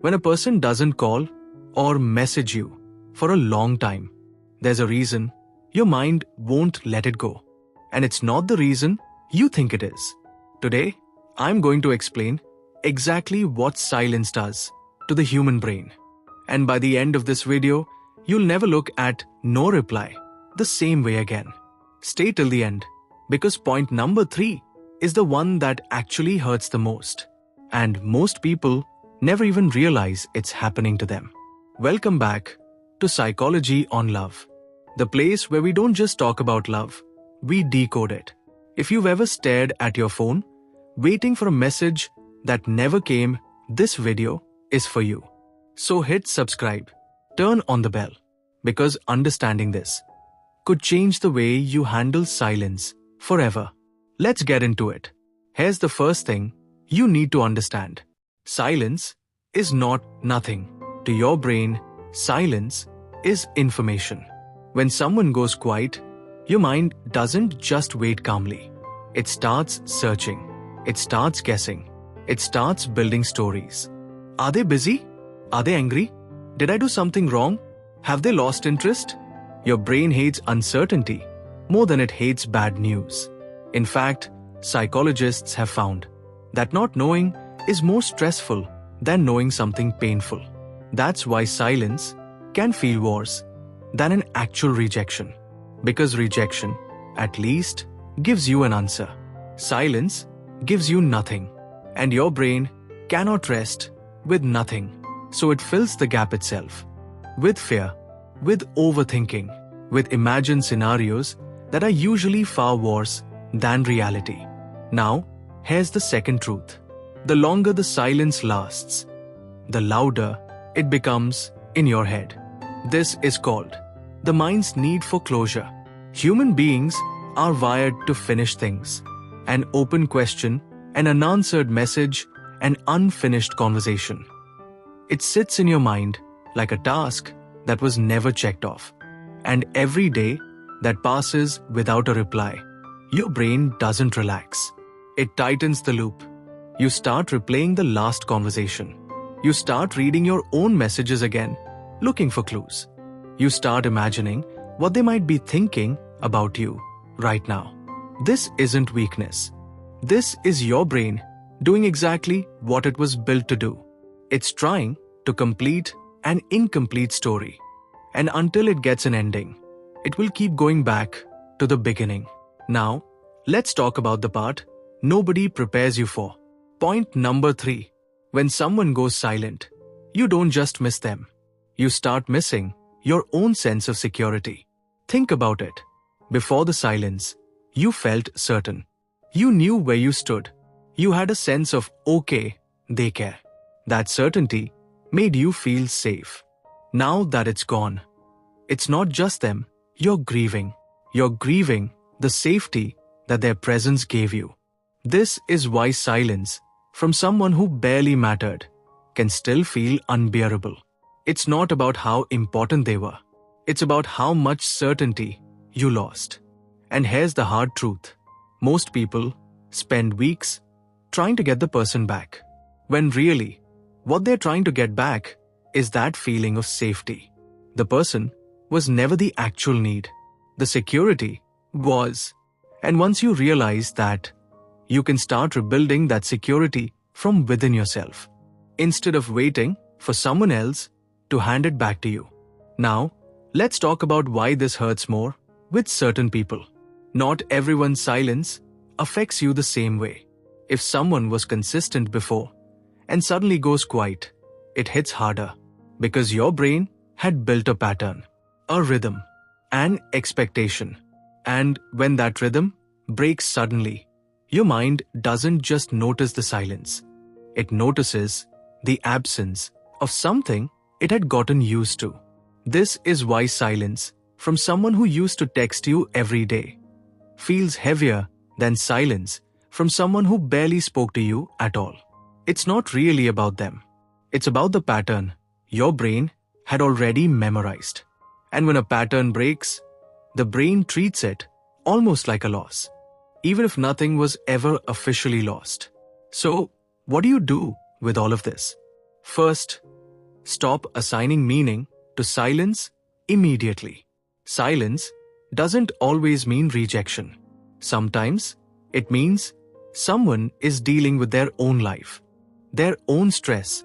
When a person doesn't call or message you for a long time, there's a reason your mind won't let it go. And it's not the reason you think it is. Today, I'm going to explain exactly what silence does to the human brain. And by the end of this video, you'll never look at no reply the same way again. Stay till the end, because point number 3 is the one that actually hurts the most. And most people never even realize it's happening to them. Welcome back to Psychology on Love, the place where we don't just talk about love, we decode it. If you've ever stared at your phone, waiting for a message that never came, this video is for you. So hit subscribe, turn on the bell, because understanding this could change the way you handle silence forever. Let's get into it. Here's the first thing you need to understand. Silence is not nothing. To your brain, silence is information. When someone goes quiet, your mind doesn't just wait calmly. It starts searching. It starts guessing. It starts building stories. Are they busy? Are they angry? Did I do something wrong? Have they lost interest? Your brain hates uncertainty more than it hates bad news. In fact, psychologists have found that not knowing is more stressful than knowing something painful. That's why silence can feel worse than an actual rejection. Because rejection, at least, gives you an answer. Silence gives you nothing. And your brain cannot rest with nothing. So it fills the gap itself. With fear, with overthinking, with imagined scenarios that are usually far worse than reality. Now, here's the second truth. The longer the silence lasts, the louder it becomes in your head. This is called the mind's need for closure. Human beings are wired to finish things. An open question, an unanswered message, an unfinished conversation. It sits in your mind like a task that was never checked off. And every day that passes without a reply, your brain doesn't relax. It tightens the loop. You start replaying the last conversation. You start reading your own messages again, looking for clues. You start imagining what they might be thinking about you right now. This isn't weakness. This is your brain doing exactly what it was built to do. It's trying to complete an incomplete story. And until it gets an ending, it will keep going back to the beginning. Now, let's talk about the part nobody prepares you for. Point number 3. When someone goes silent, you don't just miss them. You start missing your own sense of security. Think about it. Before the silence, you felt certain. You knew where you stood. You had a sense of, okay, they care. That certainty made you feel safe. Now that it's gone, it's not just them you're grieving. You're grieving the safety that their presence gave you. This is why silence from someone who barely mattered can still feel unbearable. It's not about how important they were. It's about how much certainty you lost. And here's the hard truth. Most people spend weeks trying to get the person back, when really, what they're trying to get back is that feeling of safety. The person was never the actual need. The security was. And once you realize that, you can start rebuilding that security from within yourself, instead of waiting for someone else to hand it back to you. Now, let's talk about why this hurts more with certain people. Not everyone's silence affects you the same way. If someone was consistent before and suddenly goes quiet, it hits harder because your brain had built a pattern, a rhythm, an expectation. And when that rhythm breaks suddenly, your mind doesn't just notice the silence. It notices the absence of something it had gotten used to. This is why silence from someone who used to text you every day feels heavier than silence from someone who barely spoke to you at all. It's not really about them. It's about the pattern your brain had already memorized. And when a pattern breaks, the brain treats it almost like a loss, even if nothing was ever officially lost. So, what do you do with all of this? First, Stop assigning meaning to silence immediately. Silence doesn't always mean rejection. Sometimes it means someone is dealing with their own life, their own stress,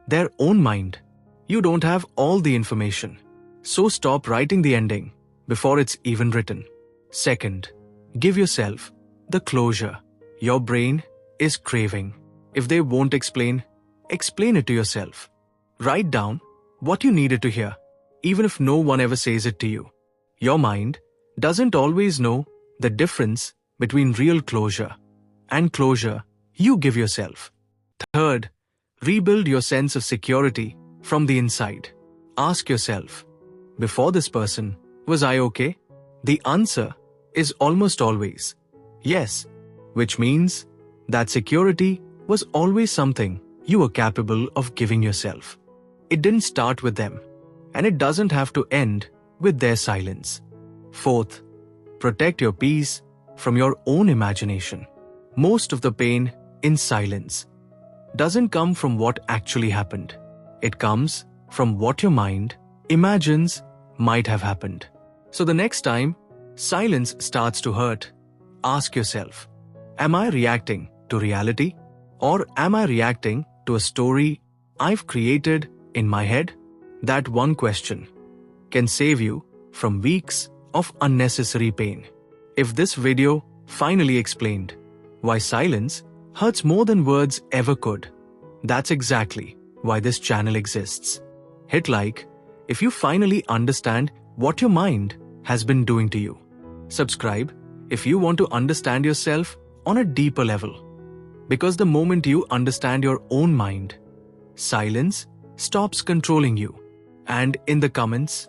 their own mind. You don't have all the information, so stop writing the ending before it's even written. Second, give yourself the closure your brain is craving. If they won't explain it to yourself. Write down what you needed to hear, even if no one ever says it to you. Your mind doesn't always know the difference between real closure and closure you give yourself. Third, rebuild your sense of security from the inside. Ask yourself, before this person, was I okay? The answer is almost always yes, which means that security was always something you were capable of giving yourself. It didn't start with them, and it doesn't have to end with their silence. Fourth, protect your peace from your own imagination. Most of the pain in silence doesn't come from what actually happened. It comes from what your mind imagines might have happened. So the next time silence starts to hurt, ask yourself, am I reacting to reality, or am I reacting to a story I've created in my head? That one question can save you from weeks of unnecessary pain. If this video finally explained why silence hurts more than words ever could, that's exactly why this channel exists. Hit like if you finally understand what your mind has been doing to you. Subscribe if you want to understand yourself on a deeper level. Because the moment you understand your own mind, silence stops controlling you. And in the comments,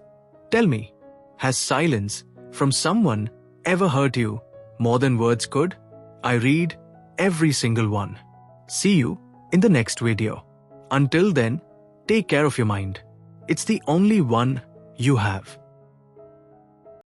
tell me, has silence from someone ever hurt you more than words could? I read every single one. See you in the next video. Until then, take care of your mind. It's the only one you have.